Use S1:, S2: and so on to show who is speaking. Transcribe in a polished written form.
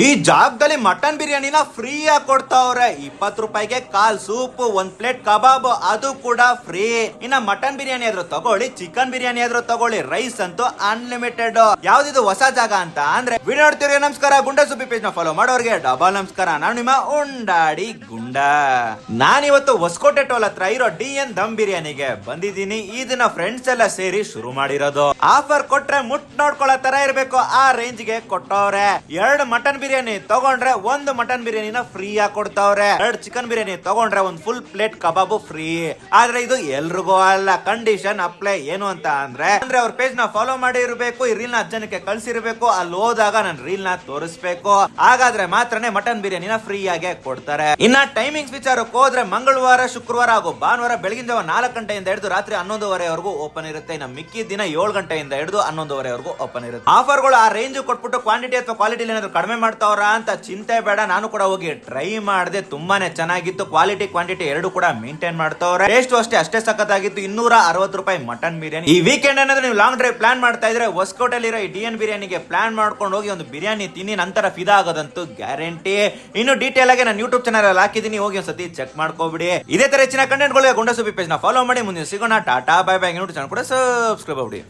S1: ಈ ಜಾಗದಲ್ಲಿ mutton ಬಿರಿಯಾನಿನ free ಆಗಿ ಕೊಡ್ತಾವ್ರೆ. 20 ರೂಪಾಯಿಗೆ ಕಾಲ್ ಸೂಪ್, 1 ಪ್ಲೇಟ್ ಕಬಾಬ್, ಅದು ಕೂಡ ಫ್ರೀ. ಇನ್ನ ಮಟನ್ ಬಿರಿಯಾನಿ ಆದ್ರೂ ತಗೊಳ್ಳಿ, ಚಿಕನ್ ಬಿರಿಯಾನಿ ಆದ್ರೂ ತಗೊಳ್ಳಿ, ರೈಸ್ ಅಂತೂ ಅನ್ಲಿಮಿಟೆಡ್. ಯಾವ್ದಿದು ಹೊಸ ಜಾಗ ಅಂತ ಅಂದ್ರೆ ವಿಡಿಯೋ ನೋಡ್ತೀರಿ. ನಮಸ್ಕಾರ, ಗುಂಡ ಸುಬ್ಬಿ ಪೇಜ್ ನ ಫಾಲೋ ಮಾಡೋರಿಗೆ ಡಬಲ್ ನಮಸ್ಕಾರ. ನಾನು ನಿಮ್ಮ ಉಂಡಾಡಿ ಗುಂಡ. ನಾನಿವತ್ತು ಹೊಸಕೋಟೆ ಟೋಲ್ ಹತ್ರ ಇರೋ DN ದಮ್ ಬಿರಿಯಾನಿಗೆ ಬಂದಿದ್ದೀನಿ. ಇದನ್ನ ಫ್ರೆಂಡ್ಸ್ ಎಲ್ಲ ಸೇರಿ ಶುರು ಮಾಡಿರೋದು. ಆಫರ್ ಕೊಟ್ರೆ ಮುಟ್ ನೋಡ್ಕೊಳ್ಳೋ ತರ ಇರ್ಬೇಕು, ಆ ರೇಂಜ್ ಗೆ ಕೊಟ್ಟವ್ರೆ. 2 ಮಟನ್ ಬಿರಿಯಾನಿ ತಗೊಂಡ್ರೆ 1 ಮಟನ್ ಬಿರಿಯಾನಿನ ಫ್ರೀ ಆಗಿ ಕೊಡ್ತಾವ್ರೆ. 2 ಚಿಕನ್ ಬಿರಿಯಾನಿ ತಗೊಂಡ್ರೆ 1 ಫುಲ್ ಪ್ಲೇಟ್ ಕಬಾಬು ಫ್ರೀ. ಆದ್ರೆ ಇದು ಎಲ್ರಿಗೂ ಅಲ್ಲ, ಕಂಡೀಷನ್ ಅಪ್ಲೈ. ಏನು ಅಂತ ಅಂದ್ರೆ ಅವ್ರ ಪೇಜ್ ನ ಫಾಲೋ ಮಾಡಿ ಇರಬೇಕು, ಈ ರೀಲ್ ನ ಜನಕ್ಕೆ ಕಳ್ಸಿರ್ಬೇಕು, ಅಲ್ಲಿ ಹೋದಾಗ ನಾನು ರೀಲ್ ನ ತೋರಿಸ್ಬೇಕು. ಹಾಗಾದ್ರೆ ಮಾತ್ರನೇ ಮಟನ್ ಬಿರಿಯಾನಿನ ಫ್ರೀ ಆಗಿ ಕೊಡ್ತಾರೆ. ಇನ್ನ ಟೈಮಿಂಗ್ಸ್ ವಿಚಾರಕ್ಕೆ ಹೋದ್ರೆ ಮಂಗಳವಾರ, ಶುಕ್ರವಾರ ಹಾಗೂ ಭಾನುವಾರ ಬೆಳಗಿನ ಜಾವ 4 ಗಂಟೆಯಿಂದ ಹಿಡಿದು ರಾತ್ರಿ 11:30ವರೆಗೂ ಓಪನ್ ಇರುತ್ತೆ. ಇನ್ನು ಮಿಕ್ಕಿ ದಿನ 7 ಗಂಟೆಯಿಂದ ಹಿಡಿದು 11:30ವರೆಗೂ ಓಪನ್ ಇರುತ್ತೆ. ಆಫರ್ಗಳು ಆ ರೇಂಜ್ ಕೊಟ್ಬಿಟ್ಟು ಕ್ವಾಂಟಿಟಿ ಅಥವಾ ಕ್ವಾಲಿಟಿ ಏನಾದ್ರು ಕಡಿಮೆ ಮಾಡ್ತಾವ್ರ ಅಂತ ಚಿಂತೆ ಬೇಡ. ನಾನು ಕೂಡ ಹೋಗಿ ಟ್ರೈ ಮಾಡಿದೆ, ತುಂಬಾನೇ ಚೆನ್ನಾಗಿತ್ತು. ಕ್ವಾಲಿಟಿ ಕ್ವಾಂಟಿಟಿ ಎರಡು ಕೂಡ ಮೇಂಟೈನ್ ಮಾಡ್ತಾವ್ರೆ. ಟೇಸ್ಟ್ ಅಷ್ಟೇ ಸಖತ್ತಾಗಿತ್ತು. 260 ರೂಪಾಯಿ ಮಟನ್ ಬಿರಿಯಾನಿ. ಈ ವೀಕೆಂಡ್ ಏನಾದ್ರೆ ನೀವು ಲಾಂಗ್ ಡ್ರೈವ್ ಪ್ಲಾನ್ ಮಾಡ್ತಾ ಇದ್ರೆ ಹೊಸಕೋಟೆಲಿರೋ ಈ DN ಬಿರಿಯಾನಿಗೆ ಪ್ಲಾನ್ ಮಾಡ್ಕೊಂಡು ಹೋಗಿ ಒಂದು ಬಿರಿಯಾನಿ ತಿನ್ನಿ, ನಂತರ ಫಿದಾ ಆಗೋದಂತೂ ಗ್ಯಾರಂಟಿ. ಇನ್ನು ಡೀಟೇಲ್ ಆಗಿ ನಾನು ಯೂಟ್ಯೂಬ್ ಚಾನಲ್ ಅಲ್ಲಿ ಹಾಕಿದೀನಿ, ಹೋಗಿ ಒಂದ್ಸತಿ ಚೆಕ್ ಮಾಡ್ಕೋಬಿಡಿ. ಇದೇ ತರ ಹೆಚ್ಚಿನ ಕಂಟೆಂಟ್ ಗಳು ಗುಂಡ ಸುಬ್ಬಿ ಪೇಜ್ ನ ಫಾಲೋ ಮಾಡಿ. ಮುಂದೆ ಸಿಗೋಣ. Tata bye bye. YouTube channel ಕೂಡ ಸಬ್ಸ್ಕ್ರೈಬ್ ಮಾಡಿ.